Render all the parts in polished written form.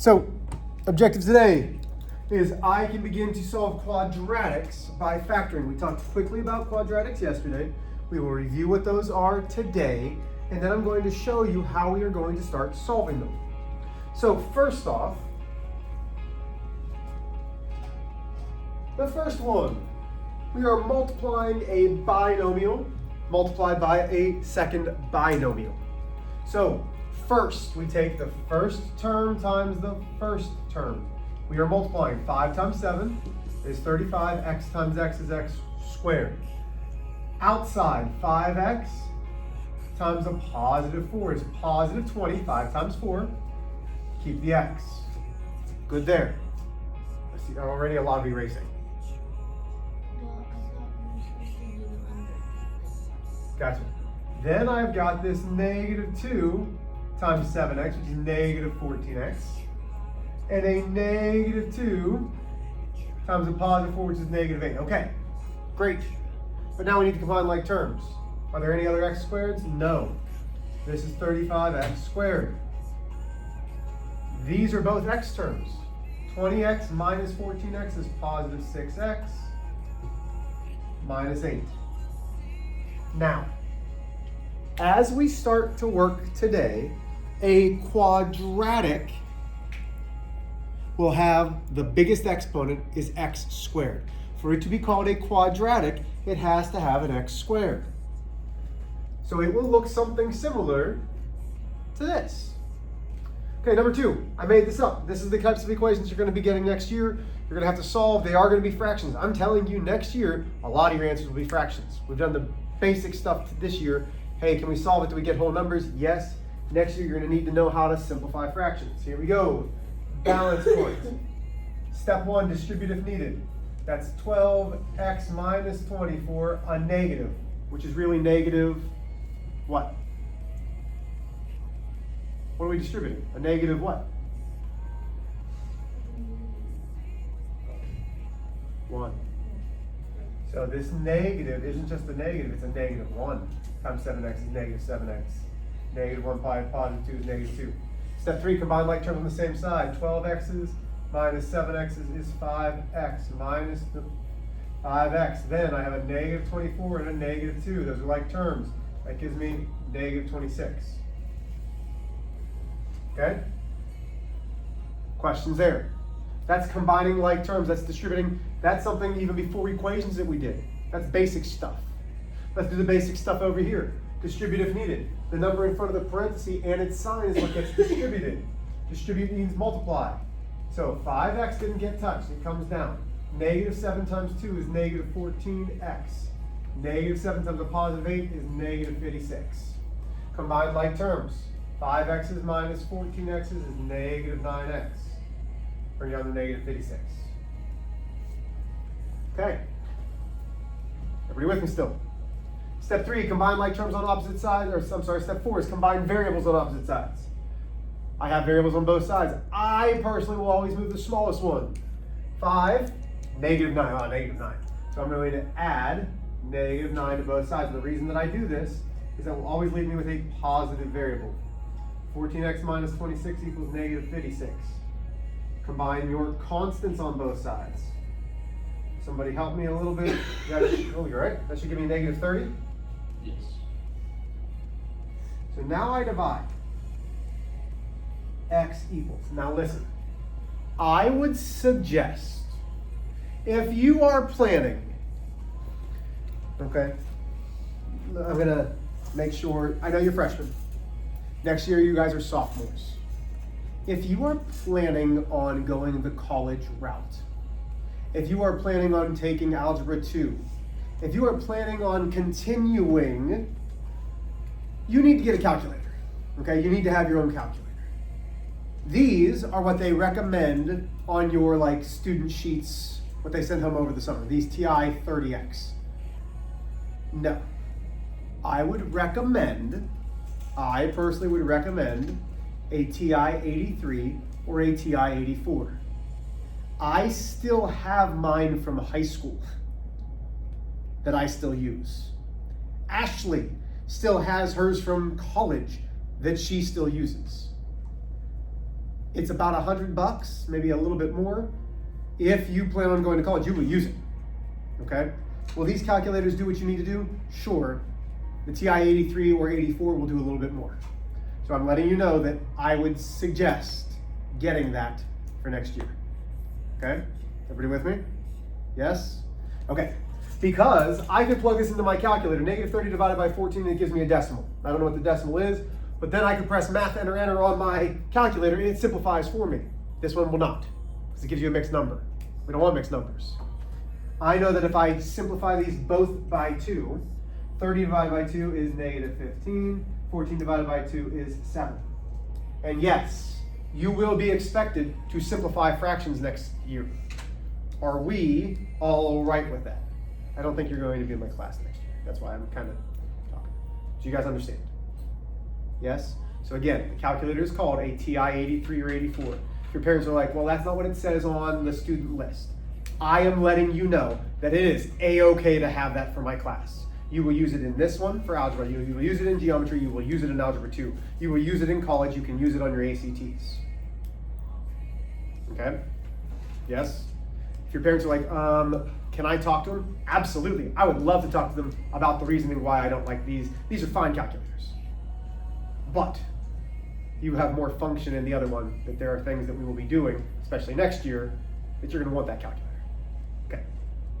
So, objective today is I can begin to solve quadratics by factoring. We talked quickly about quadratics yesterday. We will review what those are today, and then I'm going to show you how we are going to start solving them. So first off, the first one, we are multiplying a binomial multiplied by a second binomial. So first, we take the first term times the first term. We are multiplying 5 times 7 is 35, x times x is x squared. Outside, 5x times a positive 4 is positive 20, 5 times 4. Keep the x. Good there. I see already a lot of erasing. Gotcha. Then I've got this negative 2 times 7x, which is negative 14x. And a negative 2 times a positive 4, which is negative 8. Okay, great. But now we need to combine like terms. Are there any other x squareds? No. This is 35x squared. These are both x terms. 20x minus 14x is positive 6x minus 8. Now, as we start to work today, a quadratic will have the biggest exponent is x squared. For it to be called a quadratic, it has to have an x squared. So it will look something similar to this. Okay, number 2, I made this up. This is the types of equations you're going to be getting next year. You're going to have to solve. They are going to be fractions. I'm telling you, next year, a lot of your answers will be fractions. We've done the basic stuff this year. Hey, can we solve it? Do we get whole numbers? Yes. Next year, you're going to need to know how to simplify fractions. Here we go. Balance point. Step 1, distribute if needed. That's 12x minus 24, a negative, which is really negative what? What are we distributing? A negative what? 1. So this negative isn't just a negative, it's a negative 1 times 7x is negative 7x. Negative 1 positive 2 is negative 2. Step 3, combine like terms on the same side. 12x's minus 7x's is 5x minus the 5x. Then I have a negative 24 and a negative 2. Those are like terms. That gives me negative 26. Okay? Questions there? That's combining like terms. That's distributing. That's something even before equations that we did. That's basic stuff. Let's do the basic stuff over here. Distribute if needed. The number in front of the parenthesis and its sign is what gets distributed. Distribute means multiply. So 5x didn't get touched. It comes down. Negative 7 times 2 is negative 14x. Negative 7 times a positive 8 is negative 56. Combine like terms. 5x's minus 14x's is negative 9x. Bring down to negative 56. Okay. Everybody with me still? Step 3, combine like terms on opposite sides, or I'm sorry, step 4 is combine variables on opposite sides. I have variables on both sides. I personally will always move the smallest one. 5, negative 9, negative 9. So I'm going to add negative 9 to both sides. And the reason that I do this is that will always leave me with a positive variable. 14x minus 26 equals negative 56. Combine your constants on both sides. Somebody help me a little bit. Oh, you're right. That should give me negative 30. Yes. So now I divide. X equals. Now listen. I would suggest if you are planning, okay, I'm going to make sure, I know you're freshmen. Next year you guys are sophomores. If you are planning on going the college route, if you are planning on taking Algebra 2, if you are planning on continuing, you need to get a calculator, okay? You need to have your own calculator. These are what they recommend on your like student sheets, what they send home over the summer, these TI 30X. No, I personally would recommend a TI 83 or a TI 84. I still have mine from high school that I still use. Ashley still has hers from college that she still uses. It's about $100, maybe a little bit more. If you plan on going to college, you will use it, okay? Will these calculators do what you need to do? Sure. The TI-83 or 84 will do a little bit more. So I'm letting you know that I would suggest getting that for next year, okay? Everybody with me? Yes? Okay, because I could plug this into my calculator, -30 divided by 14, and it gives me a decimal. I don't know what the decimal is, but then I can press math, enter, enter on my calculator, and it simplifies for me. This one will not, because it gives you a mixed number. We don't want mixed numbers. I know that if I simplify these both by 2, 30 divided by 2 is -15, 14 divided by 2 is 7. And yes, you will be expected to simplify fractions next year. Are we all right with that? I don't think you're going to be in my class next year. That's why I'm kind of talking. Do you guys understand? Yes? So again, the calculator is called a TI-83 or 84. Your parents are like, well, that's not what it says on the student list. I am letting you know that it is a-okay to have that for my class. You will use it in this one for algebra. You will use it in geometry. You will use it in algebra 2. You will use it in college. You can use it on your ACTs. Okay? Yes? If your parents are like, can I talk to them? Absolutely. I would love to talk to them about the reasoning why I don't like these. These are fine calculators. But you have more function in the other one, that there are things that we will be doing, especially next year, that you're going to want that calculator. Okay.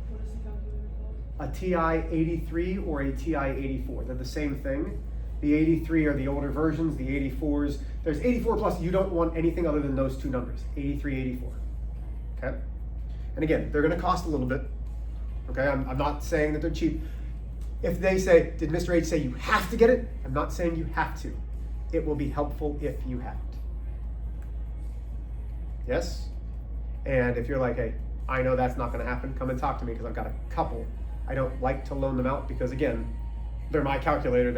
What is the calculator called? A TI-83 or a TI-84. They're the same thing. The 83 are the older versions, the 84s. There's 84 plus, you don't want anything other than those two numbers, 83, 84. Okay? And again, they're going to cost a little bit. Okay? I'm not saying that they're cheap. If they say, did Mr. H say you have to get it? I'm not saying you have to. It will be helpful if you have it. Yes? And if you're like, hey, I know that's not going to happen, come and talk to me because I've got a couple. I don't like to loan them out because, again, they're my calculator.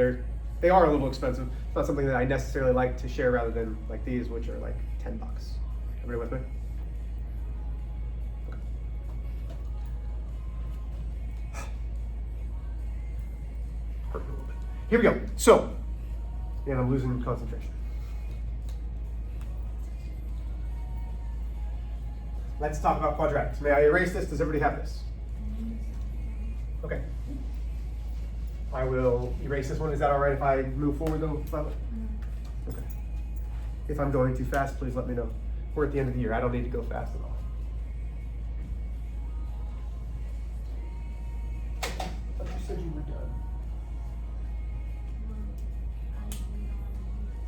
They are a little expensive. It's not something that I necessarily like to share rather than like these, which are like $10. Everybody with me? Hurt a little bit. Here we go. So, and I'm losing concentration. Let's talk about quadratics. May I erase this? Does everybody have this? Okay. I will erase this one. Is that all right if I move forward though, Violet? Okay. If I'm going too fast, please let me know. We're at the end of the year. I don't need to go fast at all. I thought you said you were done.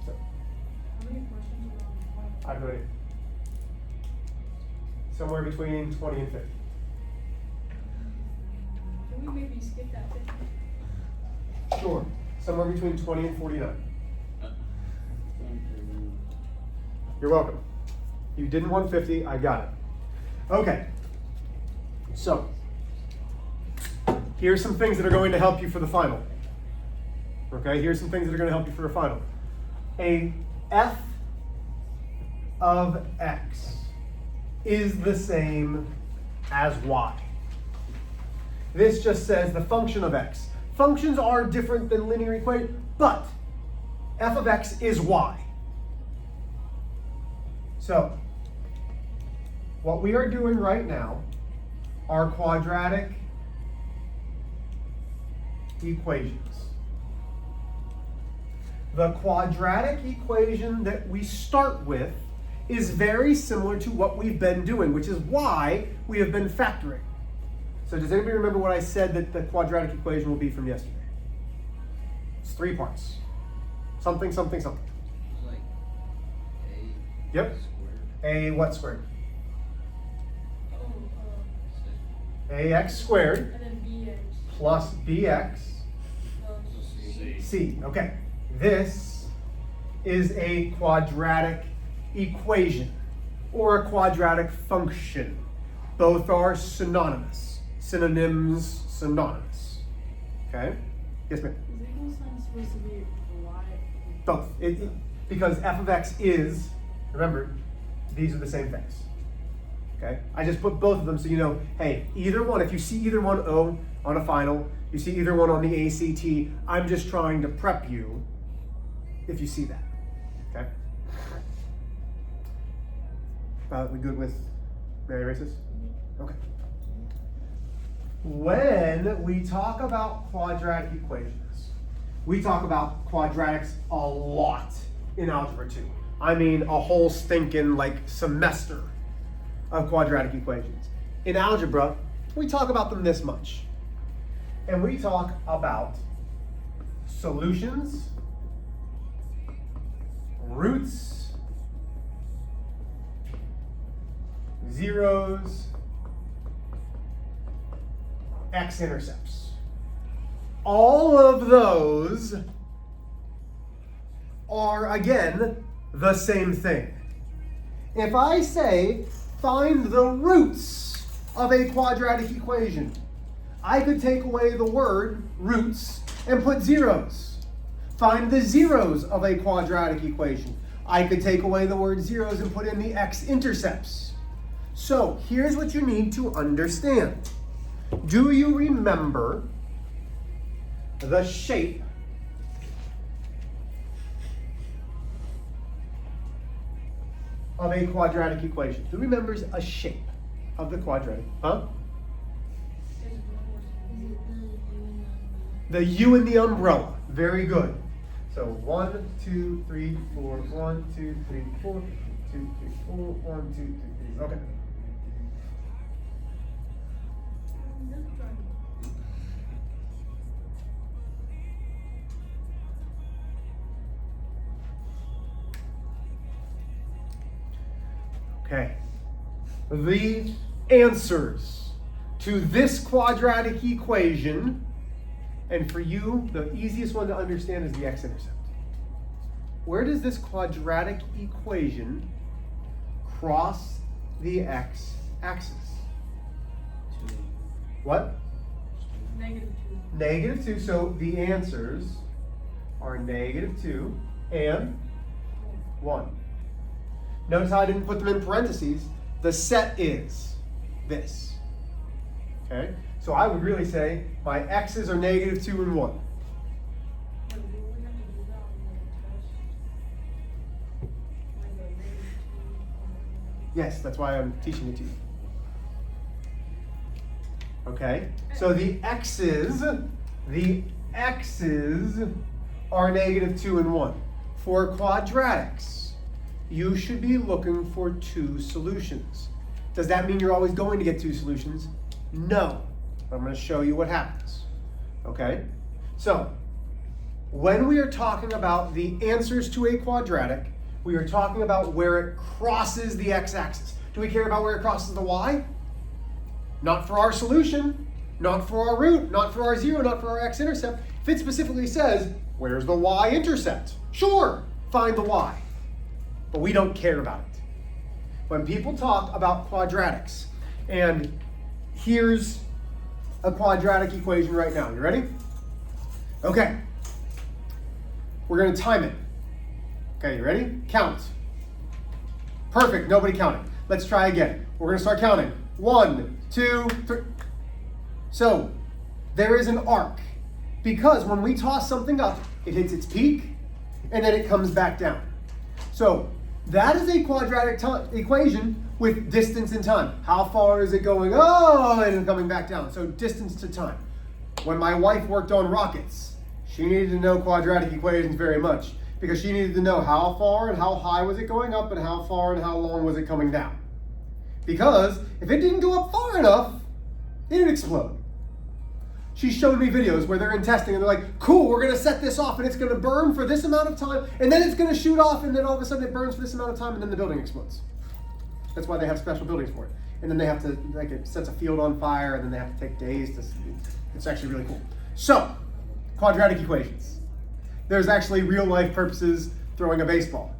So, How many questions are on I've already. Somewhere between 20 and 50. Can we maybe skip that 50? Sure. Somewhere between 20 and 49. You're welcome. You didn't want 50, I got it. Okay. So, here's some things that are going to help you for the final. Okay, here's some things that are going to help you for the final. A f of x is the same as y. This just says the function of x. Functions are different than linear equations, but f of x is y. So, what we are doing right now are quadratic equations. The quadratic equation that we start with is very similar to what we've been doing, which is why we have been factoring. So does anybody remember what I said that the quadratic equation will be from yesterday? It's 3 parts. Something, something, something. It's like a Yep. squared. A what squared? Oh, Ax squared and then bx plus bx plus C. c. Okay. This is a quadratic equation or a quadratic function. Both are synonymous. Synonyms, synonymous. Okay? Yes, ma'am? Is equal sign supposed to be y? Both. Because f of x is, remember, these are the same things. Okay? I just put both of them so you know, hey, either one, if you see either one O on a final, you see either one on the ACT, I'm just trying to prep you if you see that. Okay? We good with Mary Races? Okay. When we talk about quadratic equations, we talk about quadratics a lot in Algebra 2. I mean a whole stinking semester of quadratic equations. In Algebra, we talk about them this much. And we talk about solutions, roots, zeros, x-intercepts. All of those are, again, the same thing. If I say, find the roots of a quadratic equation, I could take away the word roots and put zeros. Find the zeros of a quadratic equation. I could take away the word zeros and put in the x-intercepts. So here's what you need to understand. Do you remember the shape of a quadratic equation? Who remembers a shape of the quadratic? Huh? The U in the umbrella. Very good. So 1, 2, 3, 4, 1, 2, 3, 4, 2, 3, 4, 1, 2, 3, 4. Okay. Okay. The answers to this quadratic equation, and for you, the easiest one to understand is the x-intercept. Where does this quadratic equation cross the x-axis? 2. What? -2. -2. So the answers are -2 and 1. Notice how I didn't put them in parentheses. The set is this. Okay? So I would really say my x's are -2 and 1. But we would have to do that on the test. -2. Yes, that's why I'm teaching it to you. Okay? So the x's are -2 and 1. For quadratics, you should be looking for 2 solutions. Does that mean you're always going to get 2 solutions? No. I'm going to show you what happens. Okay? So, when we are talking about the answers to a quadratic, we are talking about where it crosses the x-axis. Do we care about where it crosses the y? Not for our solution, not for our root, not for our zero, not for our x-intercept. If it specifically says, where's the y-intercept? Sure, find the y. But we don't care about it. When people talk about quadratics, and here's a quadratic equation right now. You ready? Okay. We're going to time it. Okay, you ready? Count. Perfect, nobody counted. Let's try again. We're going to start counting. 1, 2, 3. So, there is an arc. Because when we toss something up, it hits its peak, and then it comes back down. So, that is a quadratic equation with distance and time. How far is it going? Oh, and coming back down. So distance to time. When my wife worked on rockets, she needed to know quadratic equations very much because she needed to know how far and how high was it going up and how far and how long was it coming down. Because if it didn't go up far enough, it'd explode. She showed me videos where they're in testing and they're like, cool, we're gonna set this off and it's gonna burn for this amount of time and then it's gonna shoot off and then all of a sudden it burns for this amount of time and then the building explodes. That's why they have special buildings for it. And then they have to, it sets a field on fire and then they have to take days to, it's actually really cool. So, quadratic equations. There's actually real life purposes throwing a baseball,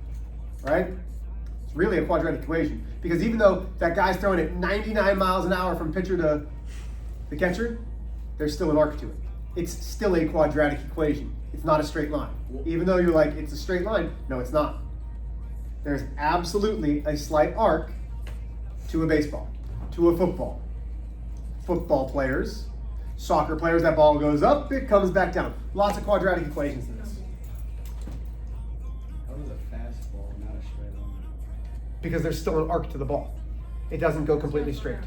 right? It's really a quadratic equation because even though that guy's throwing it 99 miles an hour from pitcher to the catcher, there's still an arc to it. It's still a quadratic equation. It's not a straight line. Even though you're like, it's a straight line, no, it's not. There's absolutely a slight arc to a baseball, to a football. Football players, soccer players, that ball goes up, it comes back down. Lots of quadratic equations in this. How is a fastball not a straight line? because there's still an arc to the ball. It doesn't go completely straight.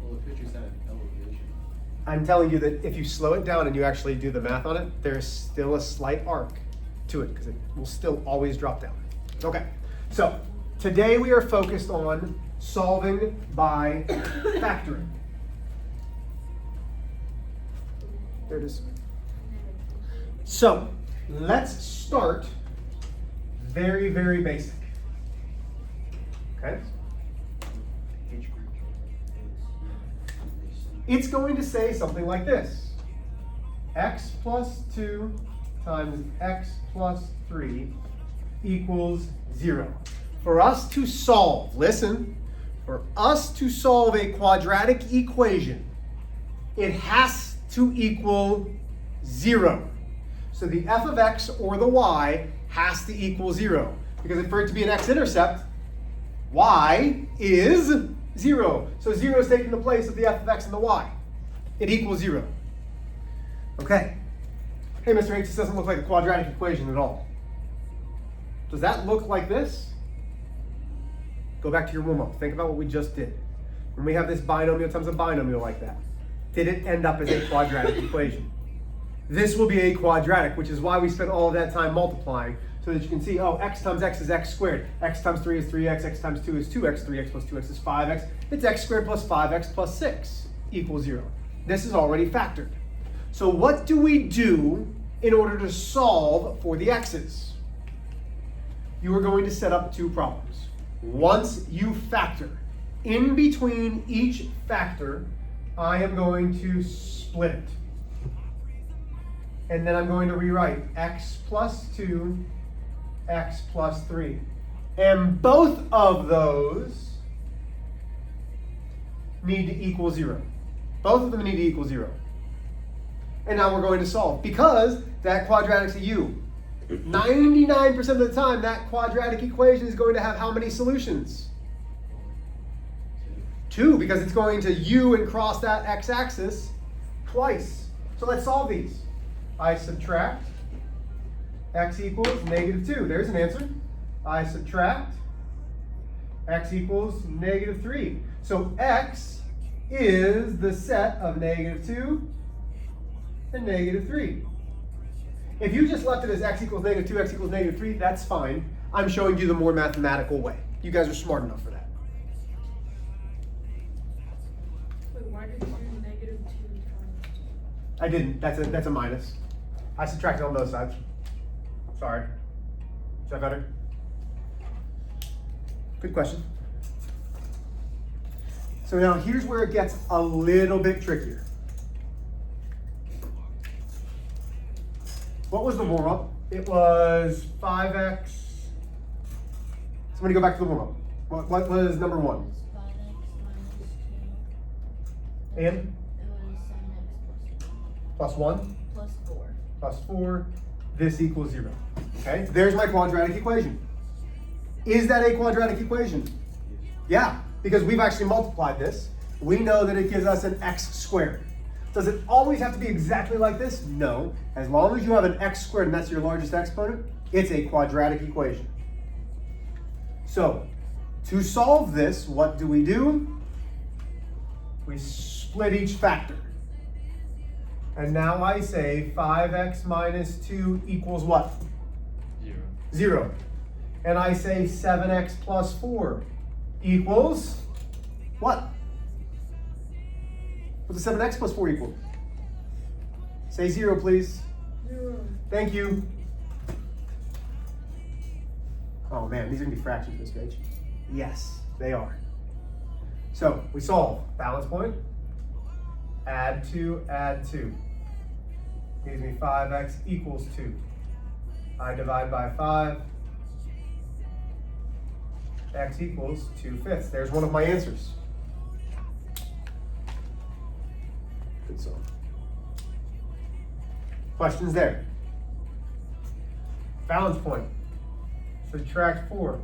Well, the picture's at elevation. I'm telling you that if you slow it down and you actually do the math on it, there's still a slight arc to it because it will still always drop down. Okay, so today we are focused on solving by factoring. There it is. So let's start very, very basic. Okay? It's going to say something like this. X plus 2 times x plus 3 equals 0. For us to solve, listen, for us to solve a quadratic equation, it has to equal 0. So the f of x or the y has to equal 0. Because for it to be an x-intercept, y is 0. So 0 is taking the place of the f of x and the y. It equals 0. Okay. Hey, Mr. H, this doesn't look like a quadratic equation at all. Does that look like this? Go back to your warm-up. Think about what we just did. When we have this binomial times a binomial like that, did it end up as a quadratic equation? This will be a quadratic, which is why we spent all of that time multiplying, so that you can see, oh, x times x is x squared. X times 3 is 3x, x times 2 is 2x, 3x plus 2x is 5x. It's x squared plus 5x plus 6 equals 0. This is already factored. So what do we do in order to solve for the x's? You are going to set up two problems. Once you factor, in between each factor, I am going to split it. And then I'm going to rewrite x plus 2, x plus 3. And both of those need to equal 0. Both of them need to equal 0. And now we're going to solve. Because that quadratic's a u. 99% of the time, that quadratic equation is going to have how many solutions? 2, because it's going to u and cross that x-axis twice. So let's solve these. I subtract x equals negative 2. There's an answer. I subtract x equals negative 3. So x is the set of negative 2 and negative 3. If you just left it as x equals negative 2, x equals negative 3, that's fine. I'm showing you the more mathematical way. You guys are smart enough for that. Wait, why did you do negative 2 times? I didn't. That's a minus. I subtracted on both sides. Sorry. Is that better? Good question. So now here's where it gets a little bit trickier. What was the warm-up? It was 5x. Somebody go back to the warm-up. What was number 1? 5x minus 2. And? It was 7x Plus 1? plus 4. Plus 4. This equals 0. Okay, there's my quadratic equation. Is that a quadratic equation? Yeah, because we've actually multiplied this. We know that it gives us an x squared. Does it always have to be exactly like this? No. As long as you have an x squared and that's your largest exponent, it's a quadratic equation. So, to solve this, what do? We split each factor. And now I say 5x minus 2 equals what? 0. 0. And I say 7x plus 4 equals what? What does 7x plus 4 equal? Say 0, please. 0. Thank you. Oh man, these are gonna be fractions this page. Yes, they are. So we solve. Balance point. Add 2, add 2. Gives me 5x equals 2. I divide by 5. X equals 2/5. There's one of my answers. Good solve. Questions there? Balance point. Subtract 4.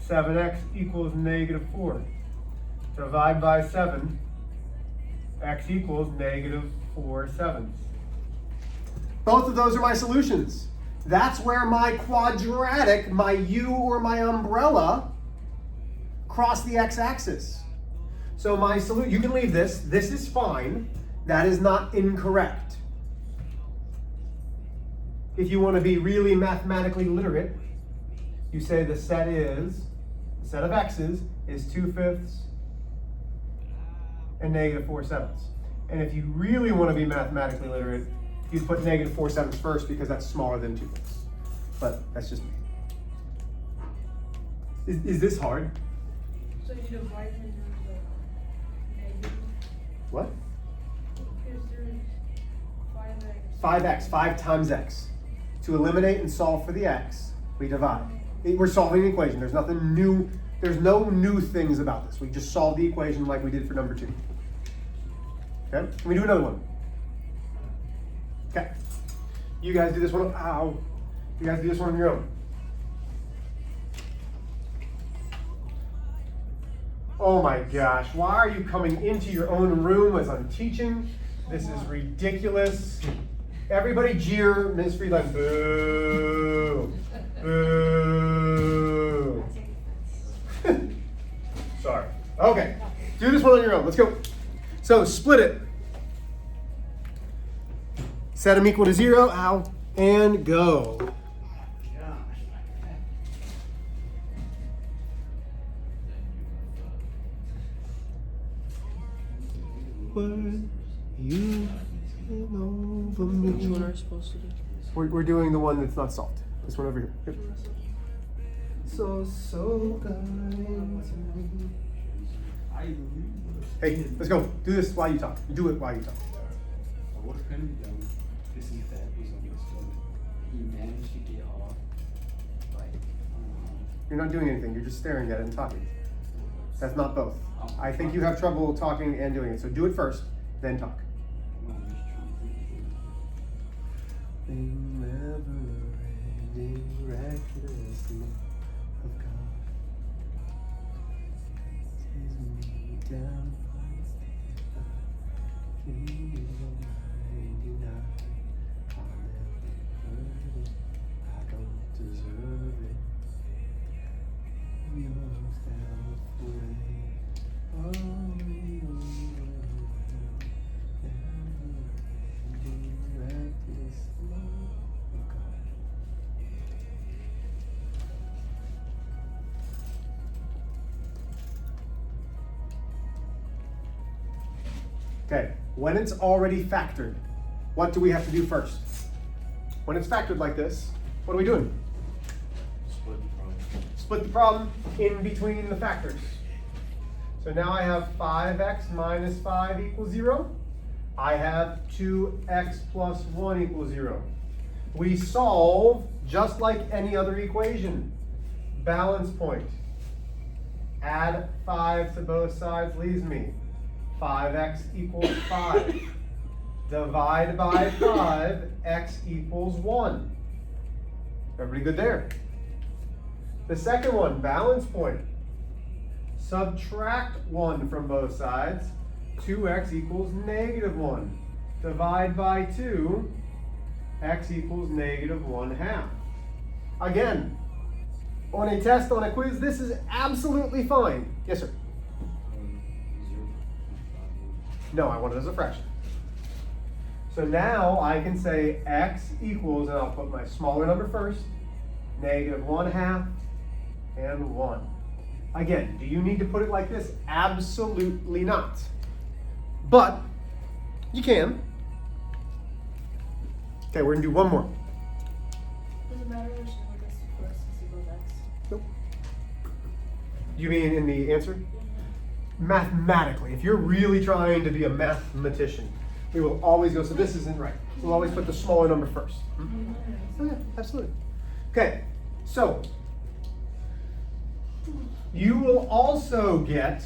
7x equals negative 4. Divide by 7. X equals negative 4/7. Both of those are my solutions. That's where my quadratic, my U or my umbrella, cross the x-axis. So my solution, you can leave this. This is fine. That is not incorrect. If you want to be really mathematically literate, you say the set of x's is 2/5 and -4/7. And if you really want to be mathematically literate, you'd put -4/7 first because that's smaller than 2/5. But that's just me. Is this hard? So you divide into the negative. What? Because there's 5x. 5x, 5 times x. To eliminate and solve for the x, we divide. We're solving the equation. There's nothing new. There's no new things about this. We just solved the equation like we did for number 2. Okay? Can we do another one? Okay. You guys do this one. Ow. You guys do this one on your own. Oh my gosh. Why are you coming into your own room as I'm teaching? This is ridiculous. Everybody jeer Ms. Friedland. Boo. Boo. Sorry. Okay. Do this one on your own. Let's go. So split it. Set them equal to 0. Ow. And go. When you came over me. Which one are we supposed to do? We're doing the one that's not solved. This one over here. Yep. So kind to me. Hey, let's go. Do this while you talk. Do it while you talk. What can be done? This is that was understood. He managed to get off, like, You're not doing anything. You're just staring at it and talking. That's not both. I think you have trouble talking and doing it. So do it first, then talk. I'm just trying to think. Never-ending reckless love of God tears me down. I don't deserve it. Yours down the way. Okay, when it's already factored, what do we have to do first? When it's factored like this, what are we doing? Split the problem. Split the problem in between the factors. So now I have 5x minus 5 equals 0. I have 2x plus 1 equals 0. We solve just like any other equation. Balance point. Add 5 to both sides leaves me 5x equals 5. Divide by 5, x equals 1. Everybody good there? The second one, balance point. Subtract 1 from both sides. 2x equals -1. Divide by 2, x equals -1/2. Again, on a test, on a quiz, this is absolutely fine. Yes, sir? 0.5. No, I want it as a fraction. So now I can say x equals, and I'll put my smaller number first, -1/2 and 1. Again, do you need to put it like this? Absolutely not. But you can. Okay, we're gonna do one more. Does it matter which number gets to first is equal to x? Nope. You mean in the answer? Mathematically, if you're really trying to be a mathematician, we will always go, so this isn't right. We'll always put the smaller number first. Oh yeah, absolutely. Okay, so you will also get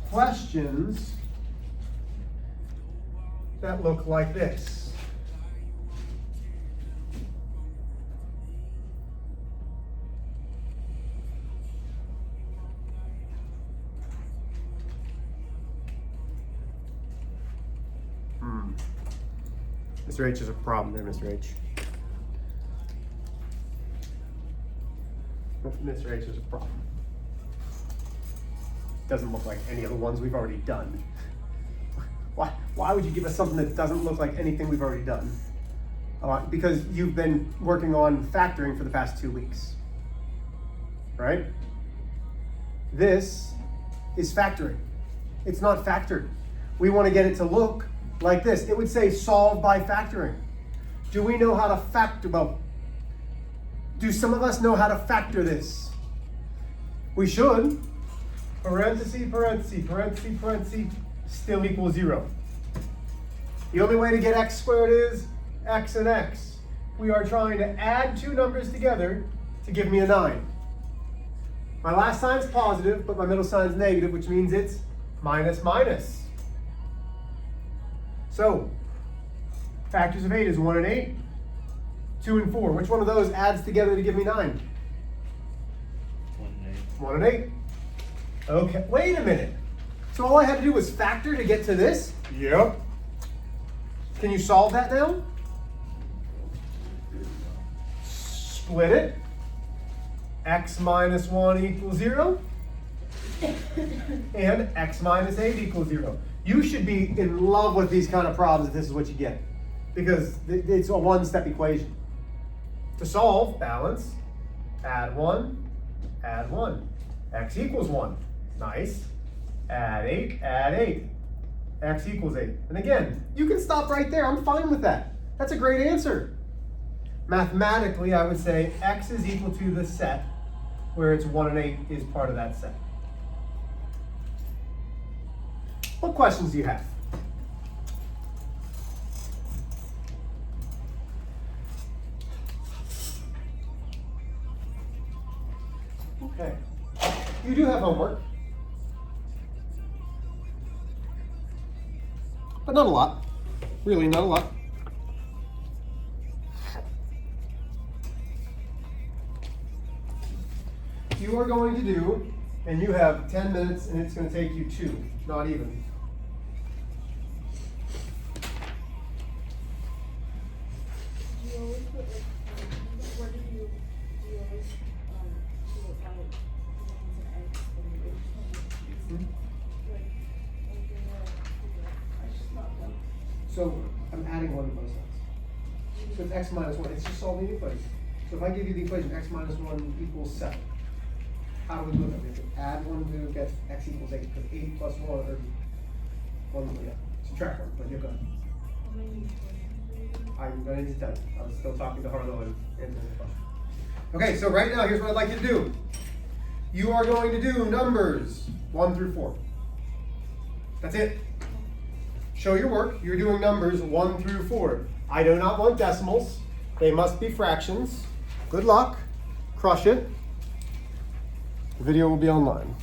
questions that look like this. Mr. H is a problem there, Mr. H. Mr. H, there's a problem. Doesn't look like any of the ones we've already done. Why would you give us something that doesn't look like anything we've already done? Because you've been working on factoring for the past 2 weeks, right? This is factoring. It's not factored. We want to get it to look like this. It would say solve by factoring. Do we know how to factor? Well, do some of us know how to factor this? We should. Parenthesis, parenthesis, parenthesis, parenthesis, still equals 0. The only way to get x squared is x and x. We are trying to add two numbers together to give me a 9. My last sign's positive, but my middle sign's negative, which means it's minus minus. So, factors of 8 is 1 and 8, 2 and 4. Which one of those adds together to give me 9? 1 and 8. 1 and 8. Okay, wait a minute. So all I had to do was factor to get to this? Yep. Can you solve that now? Split it. X minus 1 equals 0. And x minus 8 equals 0. You should be in love with these kind of problems if this is what you get. Because it's a one-step equation. To solve, balance, add 1, add 1. X equals 1. Nice. Add 8, add 8. X equals 8. And again, you can stop right there. I'm fine with that. That's a great answer. Mathematically, I would say x is equal to the set where it's 1 and 8 is part of that set. What questions do you have? Okay. You do have homework. But not a lot. Really, not a lot. You are going to do, and you have 10 minutes, and it's going to take you 2, not even. Do you always put like, what do you always do about names and eggs and like I just not them. So I'm adding 1 to both sides. So it's x minus 1. It's just solving the equation. So if I give you the equation x minus 1 equals 7, how do we do that? We have to add 1 to get x equals 8, because 8 plus 1, or 1, yeah, subtract 1, but you're good. How many I'm going to tell you. I was still talking to Harlow and answering the question. Okay, so right now, here's what I'd like you to do. You are going to do numbers 1 through 4. That's it. Show your work. You're doing numbers 1 through 4. I do not want decimals. They must be fractions. Good luck. Crush it. The video will be online.